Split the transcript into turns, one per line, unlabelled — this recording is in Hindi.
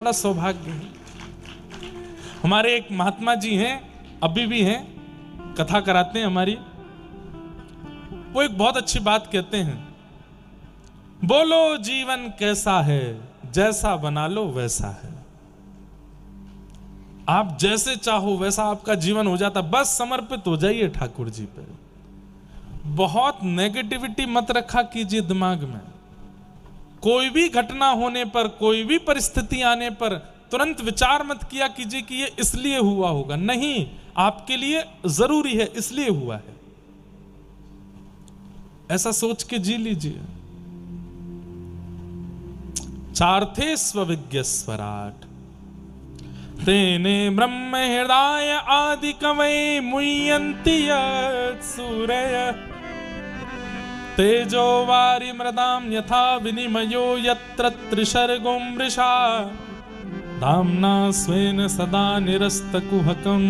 बड़ा सौभाग्य है। हमारे एक महात्मा जी हैं, अभी भी हैं, कथा कराते हैं हमारी। वो एक बहुत अच्छी बात कहते हैं, बोलो जीवन कैसा है, जैसा बना लो वैसा है। आप जैसे चाहो वैसा आपका जीवन हो जाता, बस समर्पित हो जाइए ठाकुर जी पे। बहुत नेगेटिविटी मत रखा कीजिए दिमाग में। कोई भी घटना होने पर, कोई भी परिस्थिति आने पर तुरंत विचार मत किया कीजिए कि ये इसलिए हुआ होगा। नहीं, आपके लिए जरूरी है इसलिए हुआ है, ऐसा सोच के जी लीजिए। चार्थे स्वविज्ञ स्वराट तेने ब्रह्म हृदय आदि कवये मुह्यन्ति यत् सूरय तेजो वारि मृदाम यथा विनिमयो यत्र त्रिशर्गो मृषा धाम्ना स्वेन सदा निरस्तकुहकम्